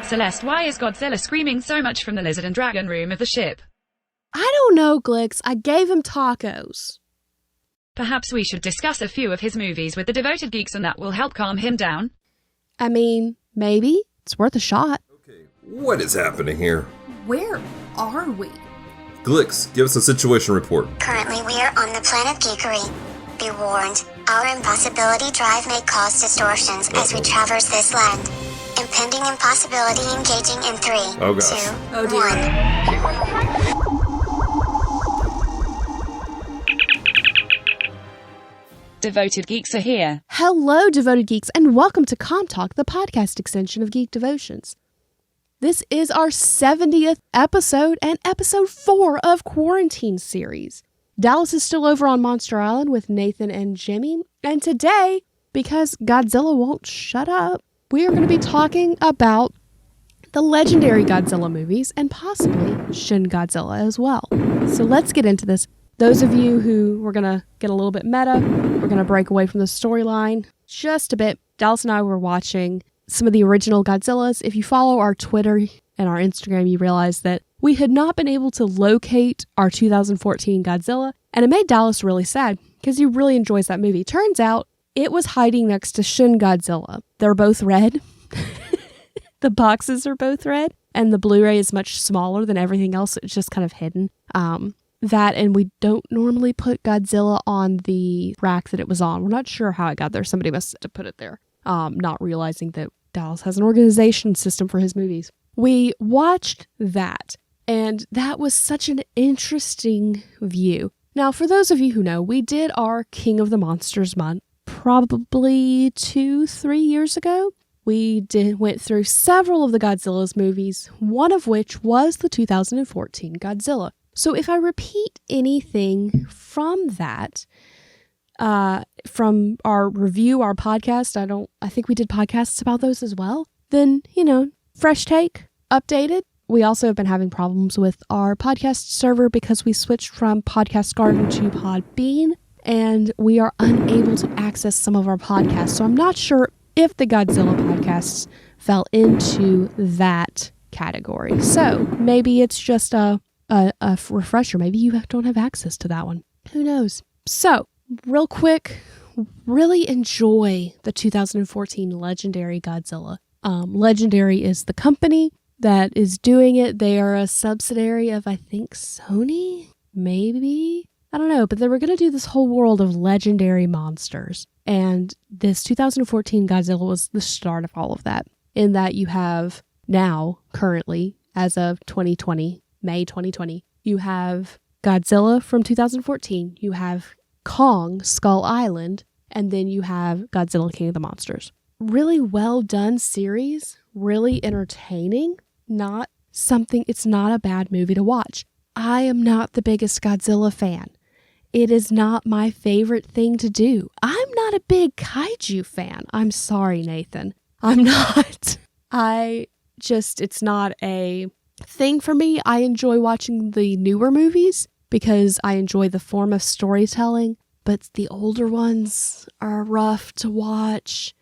Celeste, why is Godzilla screaming so much from the lizard and dragon room of the ship? I don't know, Glix. I gave him tacos. Perhaps we should discuss a few of his movies with the devoted geeks and that will help calm him down. I mean, maybe. It's worth a shot. Okay, what is happening here? Where are we? Glix, give us a situation report. Currently, we are on the planet Geekery. Be warned, our impossibility drive may cause distortions as we traverse this land. Impending impossibility engaging in 3, Oh, gosh. 2, Oh, dear. 1. Devoted geeks are here. Hello, devoted geeks, and welcome to Com Talk, the podcast extension of Geek Devotions. This is our 70th episode and episode 4 of Quarantine Series. Dallas is still over on Monster Island with Nathan and Jimmy, and today, because Godzilla won't shut up, we are going to be talking about the legendary Godzilla movies and possibly Shin Godzilla as well. So let's get into this. Those of you who were going to get a little bit meta, we're going to break away from the storyline just a bit. Dallas and I were watching some of the original Godzillas. If you follow our Twitter and our Instagram, you realize that we had not been able to locate our 2014 Godzilla, and it made Dallas really sad because he really enjoys that movie. Turns out it was hiding next to Shin Godzilla. They're both red. The boxes are both red, and the Blu-ray is much smaller than everything else. It's just kind of hidden. That, and we don't normally put Godzilla on the rack that it was on. We're not sure how it got there. Somebody must have put it there, not realizing that Dallas has an organization system for his movies. We watched that, and that was such an interesting view. Now, for those of you who know, we did our King of the Monsters month probably 2-3 years ago. We went through several of the Godzilla's movies, one of which was the 2014 Godzilla. So if I repeat anything from that, from our review, our podcast, I think we did podcasts about those as well, then, fresh take, updated. We also have been having problems with our podcast server because we switched from Podcast Garden to Podbean, and we are unable to access some of our podcasts. So I'm not sure if the Godzilla podcasts fell into that category. So maybe it's just a refresher. Maybe you don't have access to that one. Who knows? So, real quick, really enjoy the 2014 Legendary Godzilla. Legendary is the company that is doing it. They are a subsidiary of, I think, Sony? Maybe? I don't know, but they were going to do this whole world of legendary monsters. And this 2014 Godzilla was the start of all of that. In that you have now, currently, as of 2020, May 2020, you have Godzilla from 2014, you have Kong, Skull Island, and then you have Godzilla King of the Monsters. Really well done series, really entertaining, it's not a bad movie to watch. I am not the biggest Godzilla fan. It is not my favorite thing to do. I'm not a big kaiju fan. I'm sorry, Nathan. I'm not. It's not a thing for me. I enjoy watching the newer movies because I enjoy the form of storytelling, but the older ones are rough to watch.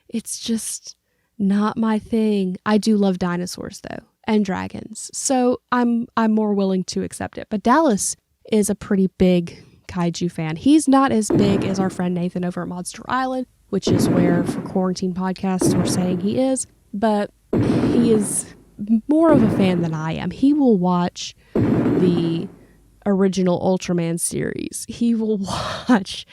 It's just not my thing. I do love dinosaurs though, and dragons, so I'm more willing to accept it. But Dallas is a pretty big kaiju fan. He's not as big as our friend Nathan over at Monster Island, which is where for quarantine podcasts we're saying he is, but he is more of a fan than I am. He will watch the original Ultraman series. He will watch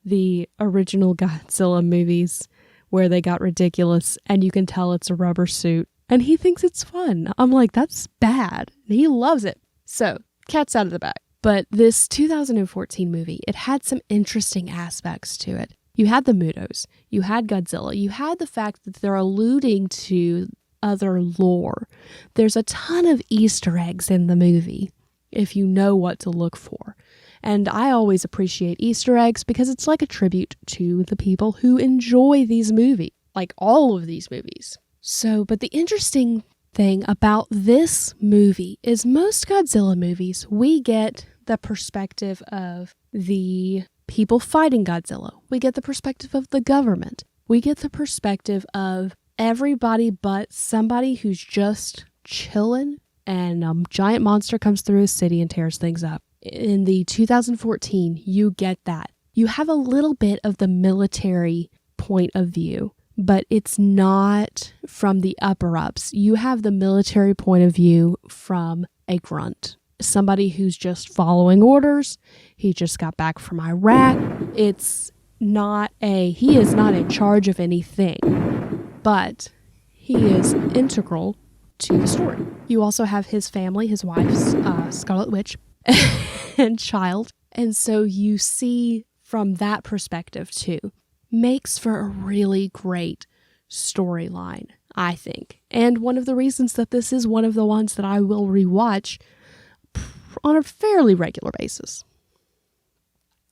the original Godzilla movies where they got ridiculous and you can tell it's a rubber suit. And he thinks it's fun. I'm like, that's bad. He loves it. So, cat's out of the bag. But this 2014 movie, it had some interesting aspects to it. You had the Mutos. You had Godzilla. You had the fact that they're alluding to other lore. There's a ton of Easter eggs in the movie if you know what to look for. And I always appreciate Easter eggs because it's like a tribute to the people who enjoy these movies, like all of these movies. So, but the interesting thing about this movie is most Godzilla movies, we get the perspective of the people fighting Godzilla. We get the perspective of the government. We get the perspective of everybody but somebody who's just chilling and a giant monster comes through his city and tears things up. In the 2014, you get that. You have a little bit of the military point of view, but it's not from the upper-ups. You have the military point of view from a grunt. Somebody who's just following orders. He just got back from Iraq. He is not in charge of anything, but he is integral to the story. You also have his family, his wife's Scarlet Witch and child. And so you see from that perspective too. Makes for a really great storyline, I think. And one of the reasons that this is one of the ones that I will rewatch on a fairly regular basis.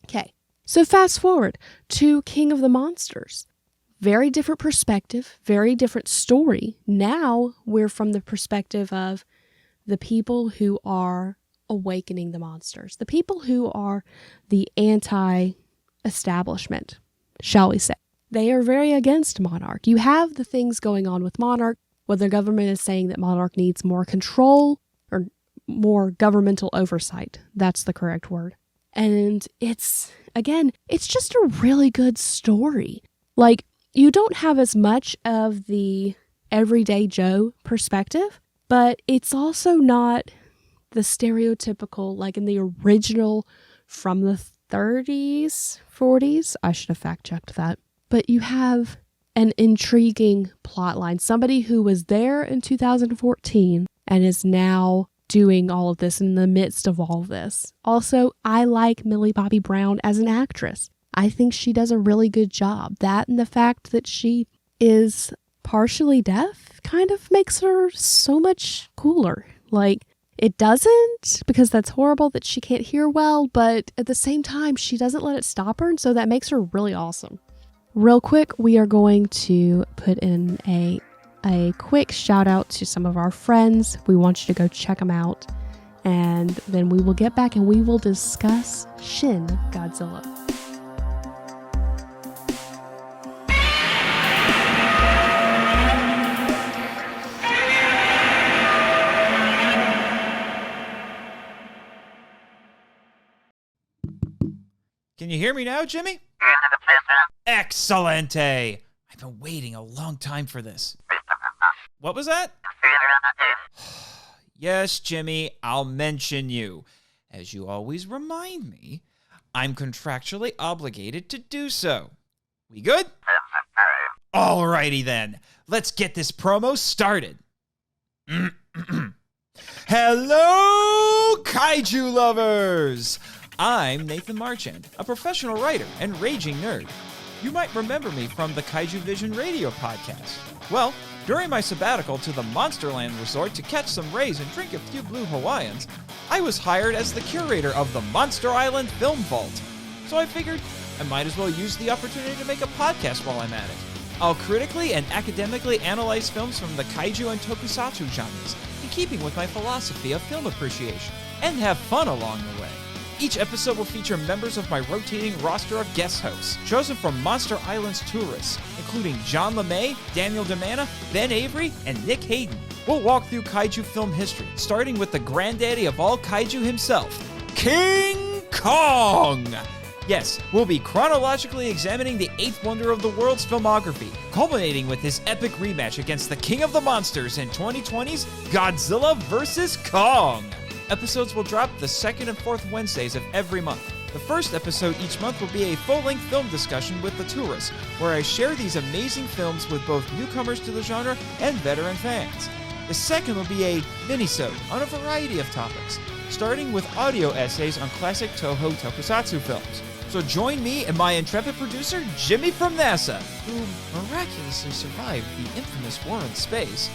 Okay, so fast forward to King of the Monsters. Very different perspective, very different story. Now we're from the perspective of the people who are awakening the monsters, the people who are the anti-establishment, shall we say. They are very against Monarch. You have the things going on with Monarch, where the government is saying that Monarch needs more control or more governmental oversight. That's the correct word. And it's just a really good story. Like, you don't have as much of the everyday Joe perspective, but it's also not the stereotypical, like in the original from the 30s, 40s. I should have fact-checked that. But you have an intriguing plotline. Somebody who was there in 2014 and is now doing all of this in the midst of all of this. Also, I like Millie Bobby Brown as an actress. I think she does a really good job. That and the fact that she is partially deaf kind of makes her so much cooler. Like, it doesn't, because that's horrible that she can't hear well, but at the same time, she doesn't let it stop her, and so that makes her really awesome. Real quick, we are going to put in a quick shout out to some of our friends. We want you to go check them out, and then we will get back and we will discuss Shin Godzilla. Can you hear me now, Jimmy? Excellente! I've been waiting a long time for this. What was that? Yes, Jimmy, I'll mention you. As you always remind me, I'm contractually obligated to do so. We good? Alrighty then. Let's get this promo started. Hello, kaiju lovers! I'm Nathan Marchand, a professional writer and raging nerd. You might remember me from the Kaiju Vision radio podcast. Well, during my sabbatical to the Monsterland Resort to catch some rays and drink a few blue Hawaiians, I was hired as the curator of the Monster Island Film Vault. So I figured I might as well use the opportunity to make a podcast while I'm at it. I'll critically and academically analyze films from the kaiju and tokusatsu genres, in keeping with my philosophy of film appreciation, and have fun along the way. Each episode will feature members of my rotating roster of guest hosts, chosen from Monster Island's tourists, including John LeMay, Daniel DeManna, Ben Avery, and Nick Hayden. We'll walk through kaiju film history, starting with the granddaddy of all kaiju himself, King Kong! Yes, we'll be chronologically examining the eighth wonder of the world's filmography, culminating with his epic rematch against the King of the Monsters in 2020's Godzilla vs. Kong! Episodes will drop the second and fourth Wednesdays of every month. The first episode each month will be a full-length film discussion with the tourists, where I share these amazing films with both newcomers to the genre and veteran fans. The second will be a mini-sode on a variety of topics, starting with audio essays on classic Toho tokusatsu films. So join me and my intrepid producer, Jimmy from NASA, who miraculously survived the infamous war in space,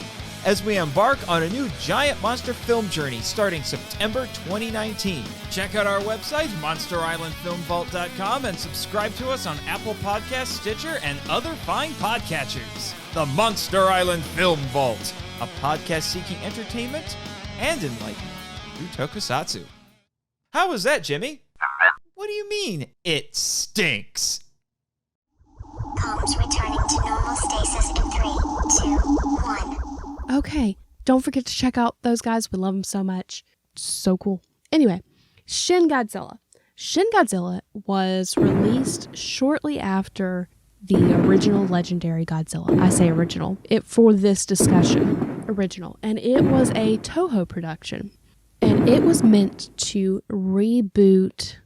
as we embark on a new giant monster film journey starting September 2019. Check out our website, monsterislandfilmvault.com, and subscribe to us on Apple Podcasts, Stitcher, and other fine podcatchers. The Monster Island Film Vault, a podcast seeking entertainment and enlightenment through tokusatsu. How was that, Jimmy? What do you mean, it stinks? Comms returning to normal stasis in 3, 2, 2, 1. Okay, don't forget to check out those guys. We love them so much. So cool. Anyway, Shin Godzilla. Shin Godzilla was released shortly after the original legendary Godzilla. I say original. For this discussion, original. And it was a Toho production. And it was meant to reboot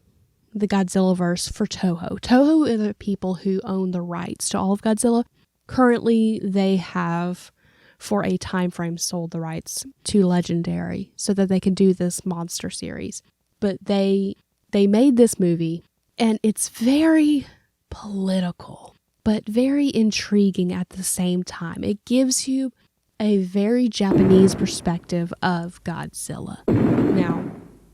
the Godzilla-verse for Toho. Toho are the people who own the rights to all of Godzilla. Currently, they have, for a time frame, sold the rights to Legendary so that they can do this monster series. But they made this movie, and it's very political, but very intriguing at the same time. It gives you a very Japanese perspective of Godzilla. Now,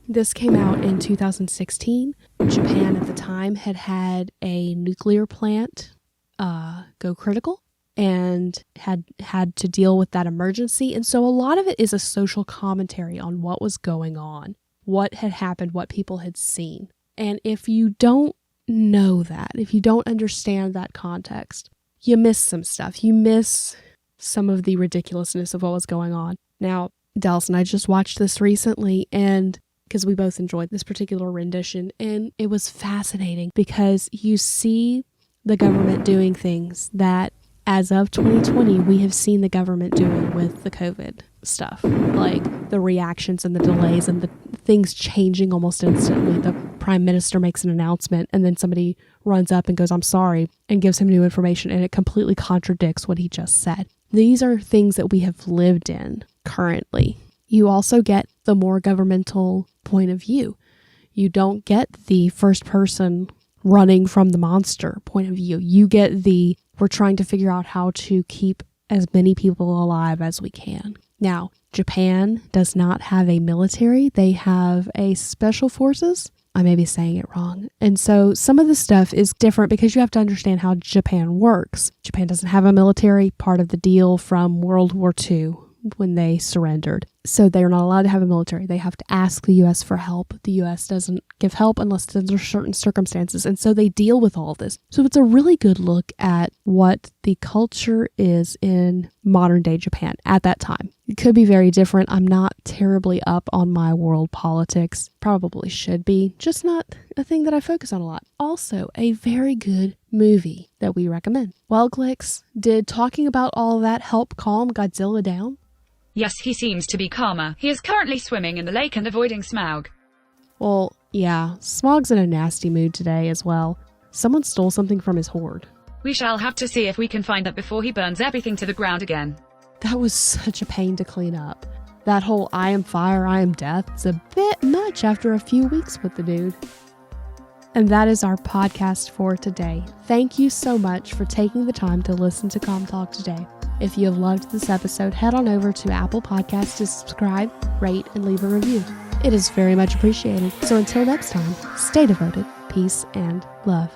this came out in 2016. Japan at the time had a nuclear plant go critical and had to deal with that emergency. And so a lot of it is a social commentary on what was going on, what had happened, what people had seen. And if you don't know that, if you don't understand that context, you miss some stuff. You miss some of the ridiculousness of what was going on. Now, Dallas and I just watched this recently, and because we both enjoyed this particular rendition, and it was fascinating because you see the government doing things that, as of 2020, we have seen the government doing with the COVID stuff, like the reactions and the delays and the things changing almost instantly. The prime minister makes an announcement and then somebody runs up and goes, "I'm sorry," and gives him new information, and it completely contradicts what he just said. These are things that we have lived in currently. You also get the more governmental point of view. You don't get the first person running from the monster point of view. You get the, we're trying to figure out how to keep as many people alive as we can. Now, Japan does not have a military. They have a special forces. I may be saying it wrong. And so some of the stuff is different because you have to understand how Japan works. Japan doesn't have a military, part of the deal from World War II when they surrendered. So they're not allowed to have a military. They have to ask the U.S. for help. The U.S. doesn't give help unless it's under certain circumstances. And so they deal with all of this. So it's a really good look at what the culture is in modern day Japan at that time. It could be very different. I'm not terribly up on my world politics. Probably should be. Just not a thing that I focus on a lot. Also, a very good movie that we recommend. Well, Glix, did talking about all of that help calm Godzilla down? Yes, he seems to be calmer. He is currently swimming in the lake and avoiding Smaug. Well, yeah, Smog's in a nasty mood today as well. Someone stole something from his hoard. We shall have to see if we can find that before he burns everything to the ground again. That was such a pain to clean up. That whole I am fire, I am death is a bit much after a few weeks with the dude. And that is our podcast for today. Thank you so much for taking the time to listen to Com Talk today. If you have loved this episode, head on over to Apple Podcasts to subscribe, rate, and leave a review. It is very much appreciated. So until next time, stay devoted, peace, and love.